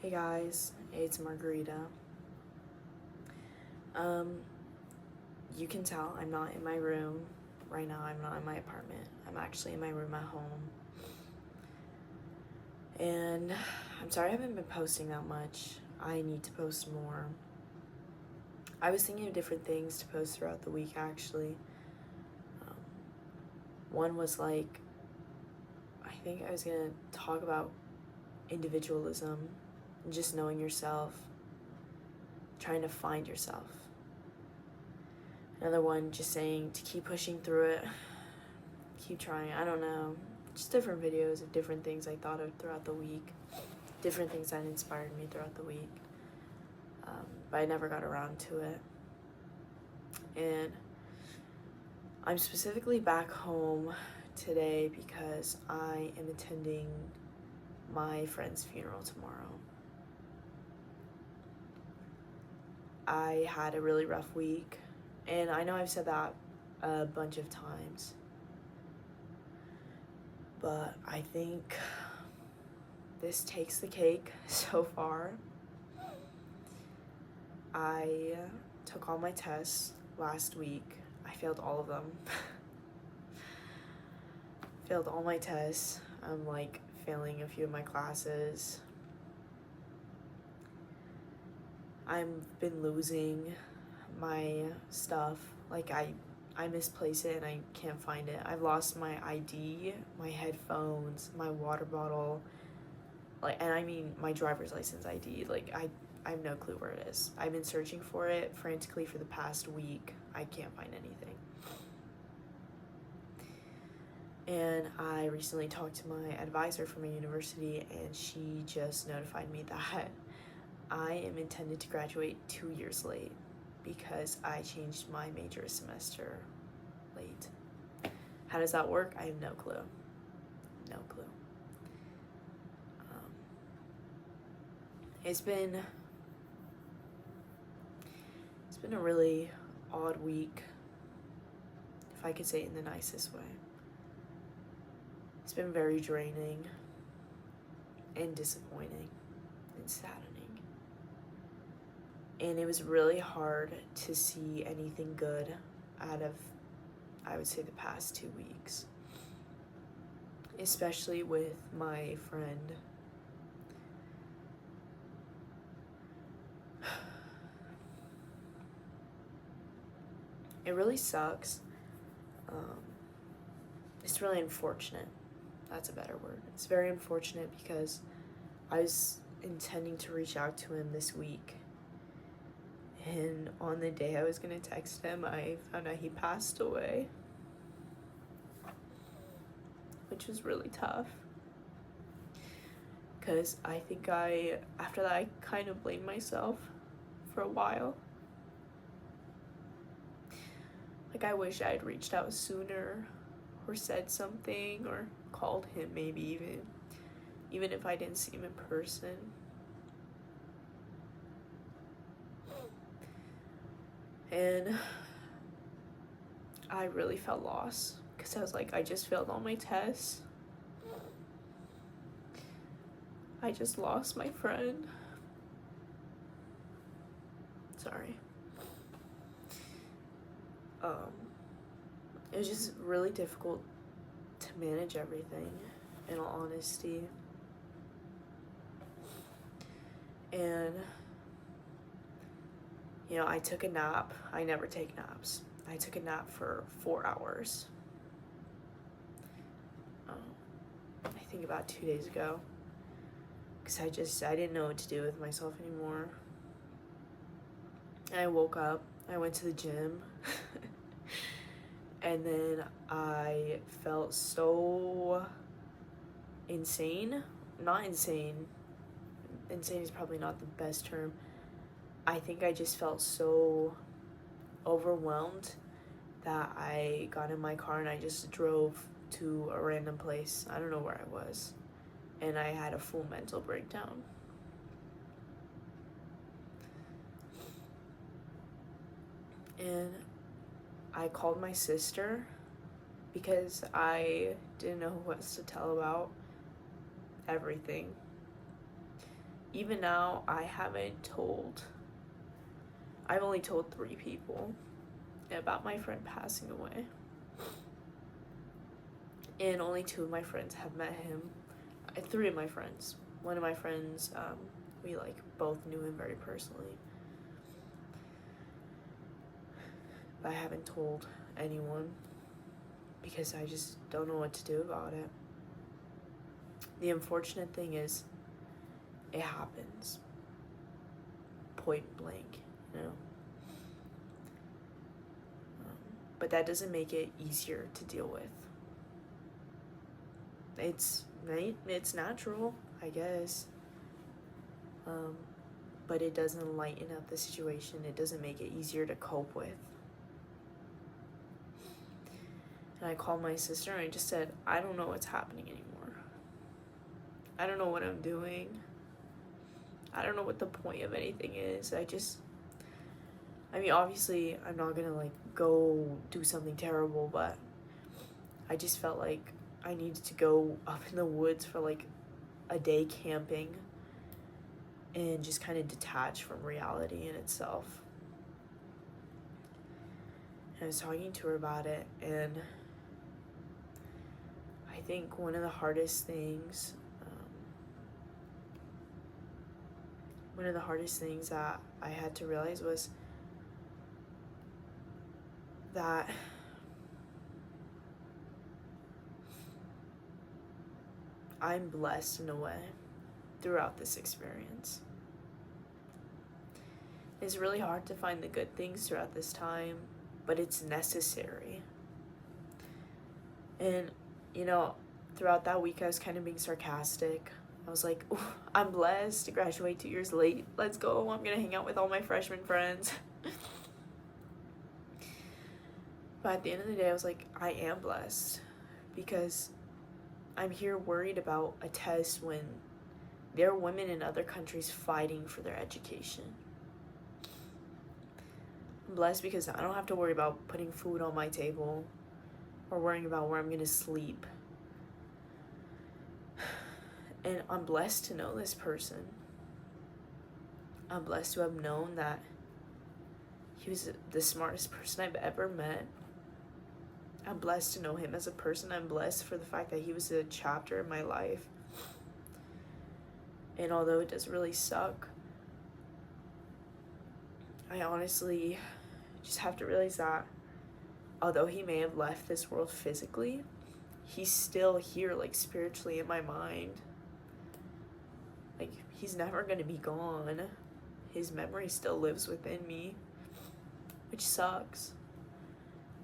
Hey guys, it's Margarita. You can tell I'm not in my room right now. I'm not in my apartment. I'm actually in my room at home. And I'm sorry I haven't been posting that much. I need to post more. I was thinking of different things to post throughout the week actually. One was I think I was gonna talk about individualism and just knowing yourself, trying to find yourself. Another one just saying to keep pushing through it, keep trying. I don't know, just different videos of different things I thought of throughout the week, different things that inspired me throughout the week, but I never got around to it. And I'm specifically back home today because I am attending my friend's funeral tomorrow. I had a really rough week, and I know I've said that a bunch of times, but I think this takes the cake so far. I took all my tests last week. I failed all of them. Failed all my tests. I'm failing a few of my classes. I've been losing my stuff. I misplace it and I can't find it. I've lost my ID, my headphones, my water bottle, and I mean my driver's license ID. I have no clue where it is. I've been searching for it frantically for the past week. I can't find anything. And I recently talked to my advisor from my university, and she just notified me that I am intended to graduate 2 years late because I changed my major a semester late. How does that work? I have no clue. No clue. It's been a really odd week, if I could say it in the nicest way. It's been very draining and disappointing and saddening. And it was really hard to see anything good out of, I would say, the past 2 weeks. Especially with my friend. It really sucks. It's really unfortunate. That's a better word. It's very unfortunate because I was intending to reach out to him this week. And on the day I was going to text him, I found out he passed away. Which was really tough. Because I think after that, I kind of blamed myself for a while. I wish I had reached out sooner or said something or called him maybe even if I didn't see him in person. And I really felt lost because I was I just failed all my tests. I just lost my friend. Sorry. It was just really difficult to manage everything, in all honesty. And, I took a nap. I never take naps. I took a nap for 4 hours. I think about 2 days ago. Because I didn't know what to do with myself anymore. And I woke up. I went to the gym. And then I felt so insane. Not insane. Insane is probably not the best term. I think I just felt so overwhelmed that I got in my car and I just drove to a random place. I don't know where I was. And I had a full mental breakdown. And I called my sister because I didn't know who else to tell about everything. even now, I've only told 3 people about my friend passing away. And only 2 of my friends have met him. 3 of my friends. One of my friends, we like both knew him very personally. But I haven't told anyone because I just don't know what to do about it. The unfortunate thing is, it happens. Point blank, you know. But that doesn't make it easier to deal with. It's natural, I guess. But it doesn't lighten up the situation. It doesn't make it easier to cope with. And I called my sister and I just said, I don't know what's happening anymore. I don't know what I'm doing. I don't know what the point of anything is. I mean, obviously, I'm not gonna like go do something terrible, but I just felt like I needed to go up in the woods for like a day camping and just kind of detach from reality in itself. And I was talking to her about it, and I think one of the hardest things that I had to realize was that I'm blessed in a way throughout this experience. It's really hard to find the good things throughout this time, but it's necessary. And, you know, throughout that week I was kind of being sarcastic. I was like, I'm blessed to graduate 2 years late. Let's go. I'm going to hang out with all my freshman friends. But at the end of the day, I was like, I am blessed because I'm here worried about a test when there are women in other countries fighting for their education. I'm blessed because I don't have to worry about putting food on my table or worrying about where I'm going to sleep. And I'm blessed to know this person. I'm blessed to have known that he was the smartest person I've ever met. I'm blessed to know him as a person. I'm blessed for the fact that he was a chapter in my life. And although it does really suck, I honestly just have to realize that although he may have left this world physically, he's still here, like, spiritually in my mind. Like, he's never gonna be gone. His memory still lives within me, which sucks.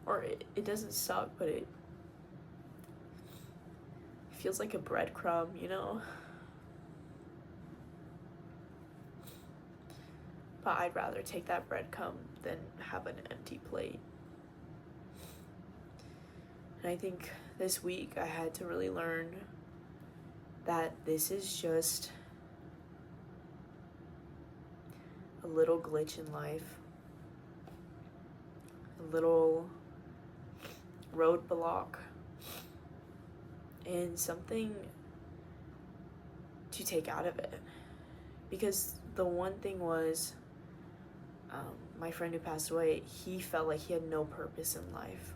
Or it doesn't suck, but it feels like a breadcrumb, you know? But I'd rather take that breadcrumb than have an empty plate. And I think this week I had to really learn that this is just a little glitch in life, a little roadblock, and something to take out of it. Because the one thing was, my friend who passed away, he felt like he had no purpose in life.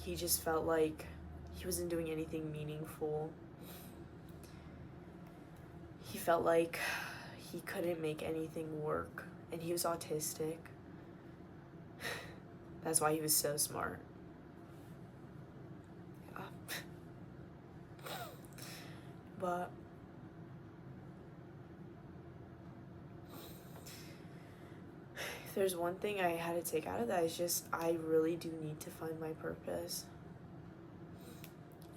He just felt like he wasn't doing anything meaningful. He felt like he couldn't make anything work, and he was autistic. That's why he was so smart. Yeah. But if there's one thing I had to take out of that, is just I really do need to find my purpose.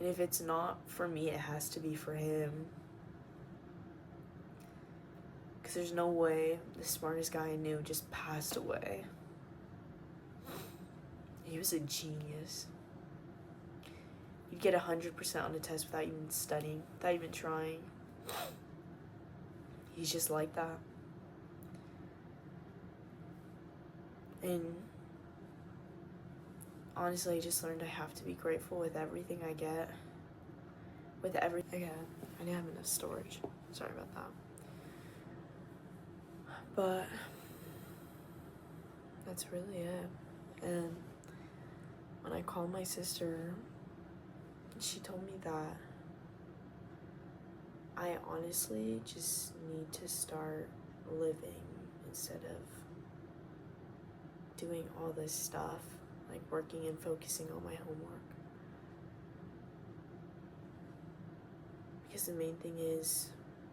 And if it's not for me, it has to be for him. Because there's no way the smartest guy I knew just passed away. He was a genius. You'd get 100% on a test without even studying, without even trying. He's just like that. And honestly, I just learned I have to be grateful with everything I get, with everything. Okay, I didn't have enough storage. Sorry about that. But that's really it. And when I called my sister, she told me that I honestly just need to start living instead of doing all this stuff, like working and focusing on my homework. Because the main thing is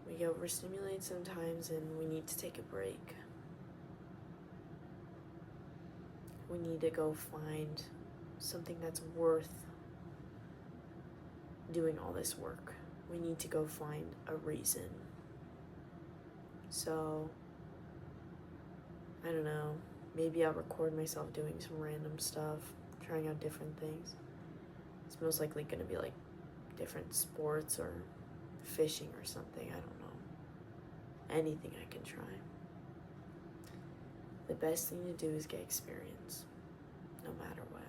we get overstimulated sometimes and we need to take a break. We need to go find something that's worth doing all this work. We need to go find a reason. So, I don't know, maybe I'll record myself doing some random stuff, trying out different things. It's most likely gonna be like different sports or fishing or something, I don't know. Anything I can try. The best thing to do is get experience, no matter what.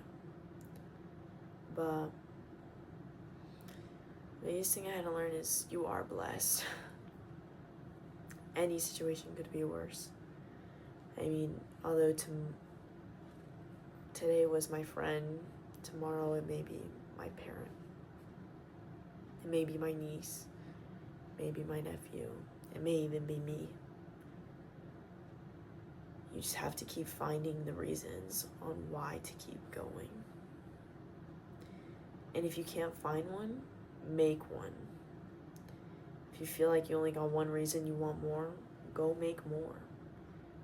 But the biggest thing I had to learn is you are blessed. Any situation could be worse. I mean, although today was my friend, tomorrow it may be my parent. It may be my niece, maybe my nephew. It may even be me. You just have to keep finding the reasons on why to keep going. And if you can't find one, make one. If you feel like you only got one reason you want more, go make more.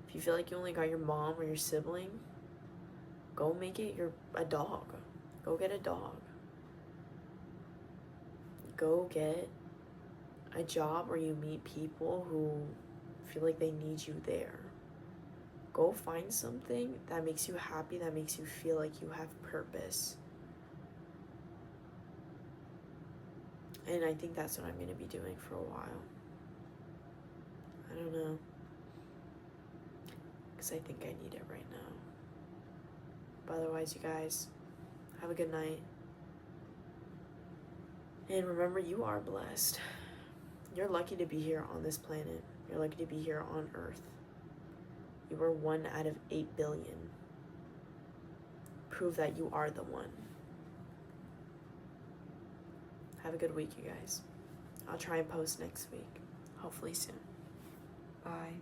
If you feel like you only got your mom or your sibling, go make it a dog. Go get a dog. Go get a job where you meet people who feel like they need you there. Go find something that makes you happy, that makes you feel like you have purpose. And I think that's what I'm going to be doing for a while. I don't know. Because I think I need it right now. But otherwise, you guys, have a good night. And remember, you are blessed. You're lucky to be here on this planet. You're lucky to be here on Earth. You are 1 out of 8 billion. Prove that you are the one. Have a good week, you guys. I'll try and post next week. Hopefully soon. Bye.